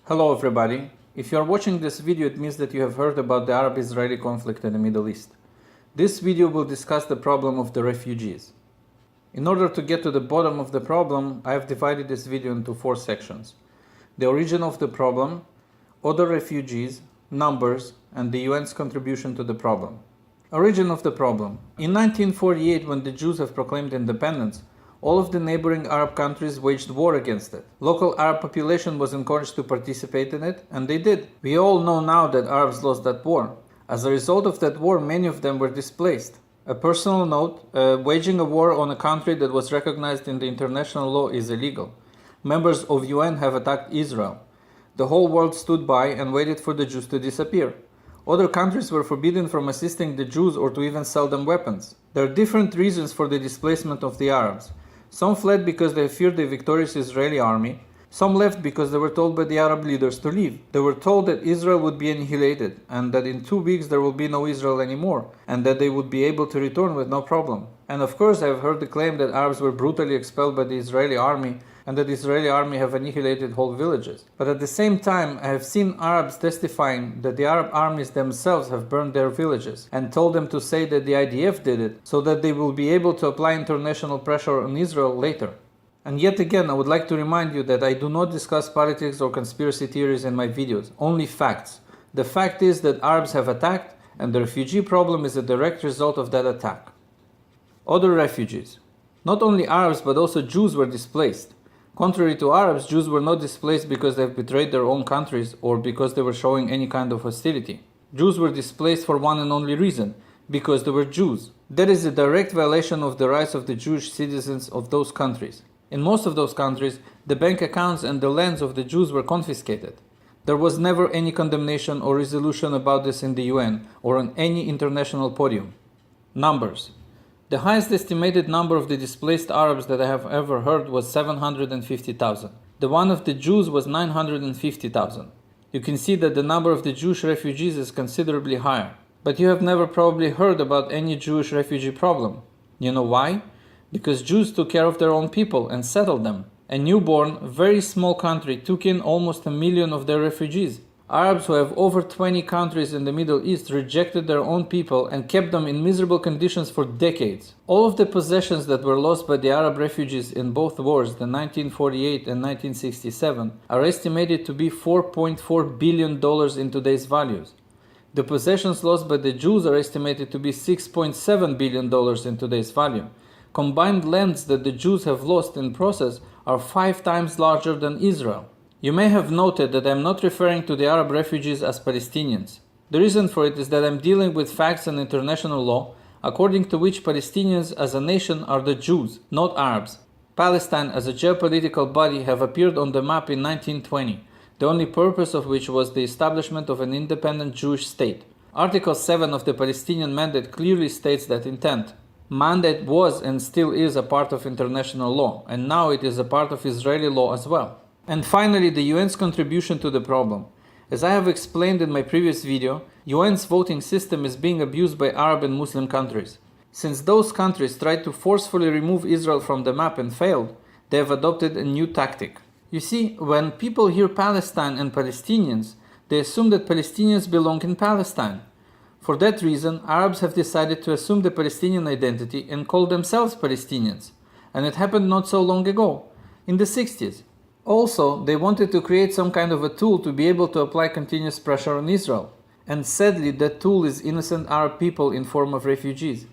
Hello everybody. If you are watching this video, it means that you have heard about the Arab-Israeli conflict in the Middle East. This video will discuss the problem of the refugees. In order to get to the bottom of the problem, I have divided this video into 4 sections. The origin of the problem, other refugees, numbers, and the UN's contribution to the problem. Origin of the problem. In 1948, when the Jews have proclaimed independence, all of the neighboring Arab countries waged war against it. Local Arab population was encouraged to participate in it, and they did. We all know now that Arabs lost that war. As a result of that war, many of them were displaced. A personal note, waging a war on a country that was recognized in the international law is illegal. Members of UN have attacked Israel. The whole world stood by and waited for the Jews to disappear. Other countries were forbidden from assisting the Jews or to even sell them weapons. There are different reasons for the displacement of the Arabs. Some fled because they feared the victorious Israeli army. Some left because they were told by the Arab leaders to leave. They were told that Israel would be annihilated and that in 2 weeks there will be no Israel anymore and that they would be able to return with no problem. And of course I have heard the claim that Arabs were brutally expelled by the Israeli army and that the Israeli army have annihilated whole villages. But at the same time, I have seen Arabs testifying that the Arab armies themselves have burned their villages and told them to say that the IDF did it so that they will be able to apply international pressure on Israel later. And yet again, I would like to remind you that I do not discuss politics or conspiracy theories in my videos, only facts. The fact is that Arabs have attacked and the refugee problem is a direct result of that attack. Other refugees. Not only Arabs but also Jews were displaced. Contrary to Arabs, Jews were not displaced because they have betrayed their own countries or because they were showing any kind of hostility. Jews were displaced for one and only reason, because they were Jews. That is a direct violation of the rights of the Jewish citizens of those countries. In most of those countries, the bank accounts and the lands of the Jews were confiscated. There was never any condemnation or resolution about this in the UN or on any international podium. Numbers. The highest estimated number of the displaced Arabs that I have ever heard was 750,000. The one of the Jews was 950,000. You can see that the number of the Jewish refugees is considerably higher. But you have never probably heard about any Jewish refugee problem. You know why? Because Jews took care of their own people and settled them. A newborn, very small country took in almost 1 million of their refugees. Arabs who have over 20 countries in the Middle East rejected their own people and kept them in miserable conditions for decades. All of the possessions that were lost by the Arab refugees in both wars, the 1948 and 1967, are estimated to be $4.4 billion in today's values. The possessions lost by the Jews are estimated to be $6.7 billion in today's value. Combined lands that the Jews have lost in process are 5 times larger than Israel. You may have noted that I am not referring to the Arab refugees as Palestinians. The reason for it is that I am dealing with facts and international law, according to which Palestinians as a nation are the Jews, not Arabs. Palestine as a geopolitical body have appeared on the map in 1920, the only purpose of which was the establishment of an independent Jewish state. Article 7 of the Palestinian Mandate clearly states that intent. Mandate was and still is a part of international law, and now it is a part of Israeli law as well. And finally, the UN's contribution to the problem. As I have explained in my previous video, UN's voting system is being abused by Arab and Muslim countries. Since those countries tried to forcefully remove Israel from the map and failed, they have adopted a new tactic. You see, when people hear Palestine and Palestinians, they assume that Palestinians belong in Palestine. For that reason, Arabs have decided to assume the Palestinian identity and call themselves Palestinians. And it happened not so long ago, in the 60s. Also, they wanted to create some kind of a tool to be able to apply continuous pressure on Israel. And sadly, that tool is innocent Arab people in form of refugees.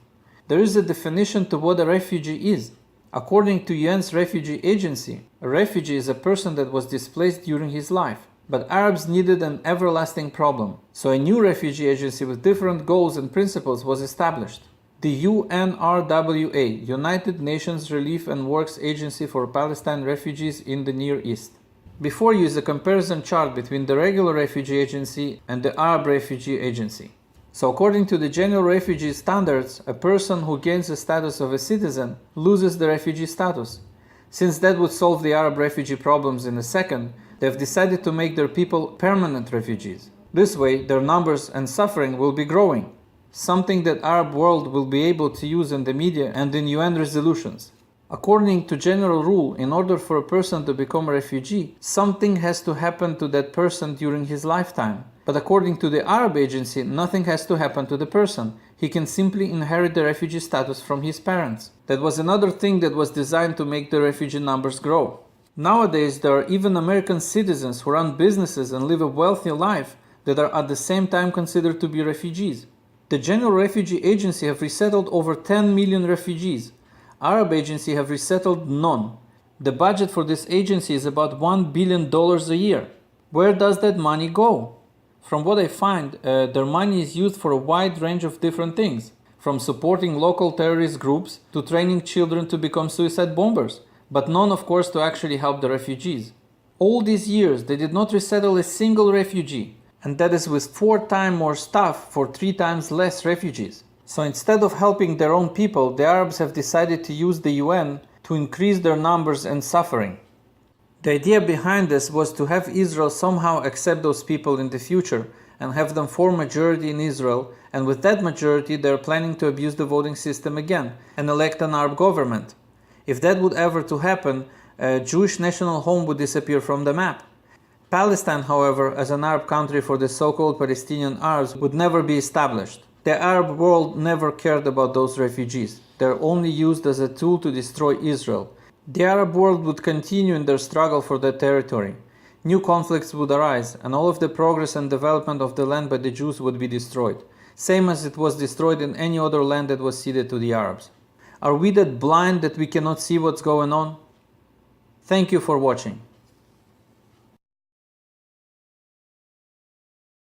There is a definition to what a refugee is. According to UN's refugee agency, a refugee is a person that was displaced during his life. But Arabs needed an everlasting problem, so a new refugee agency with different goals and principles was established. The UNRWA, United Nations Relief and Works Agency for Palestine Refugees in the Near East. Before you is a comparison chart between the regular refugee agency and the Arab refugee agency. So according to the general refugee standards, a person who gains the status of a citizen loses the refugee status. Since that would solve the Arab refugee problems in a second, they have decided to make their people permanent refugees. This way, their numbers and suffering will be growing, something that Arab world will be able to use in the media and in UN resolutions. According to general rule, in order for a person to become a refugee, something has to happen to that person during his lifetime. But according to the Arab Agency, nothing has to happen to the person. He can simply inherit the refugee status from his parents. That was another thing that was designed to make the refugee numbers grow. Nowadays, there are even American citizens who run businesses and live a wealthy life that are at the same time considered to be refugees. The General Refugee Agency have resettled over 10 million refugees. Arab Agency have resettled none. The budget for this agency is about $1 billion a year. Where does that money go? From what I find, their money is used for a wide range of different things, from supporting local terrorist groups to training children to become suicide bombers, but none, of course, to actually help the refugees. All these years, they did not resettle a single refugee, and that is with 4 times more staff for 3 times less refugees. So instead of helping their own people, the Arabs have decided to use the UN to increase their numbers and suffering. The idea behind this was to have Israel somehow accept those people in the future and have them form majority in Israel, and with that majority they are planning to abuse the voting system again and elect an Arab government. If that would ever to happen, a Jewish national home would disappear from the map. Palestine, however, as an Arab country for the so-called Palestinian Arabs, would never be established. The Arab world never cared about those refugees. They are only used as a tool to destroy Israel. The Arab world would continue in their struggle for that territory. New conflicts would arise, and all of the progress and development of the land by the Jews would be destroyed, same as it was destroyed in any other land that was ceded to the Arabs. Are we that blind that we cannot see what's going on? Thank you for watching.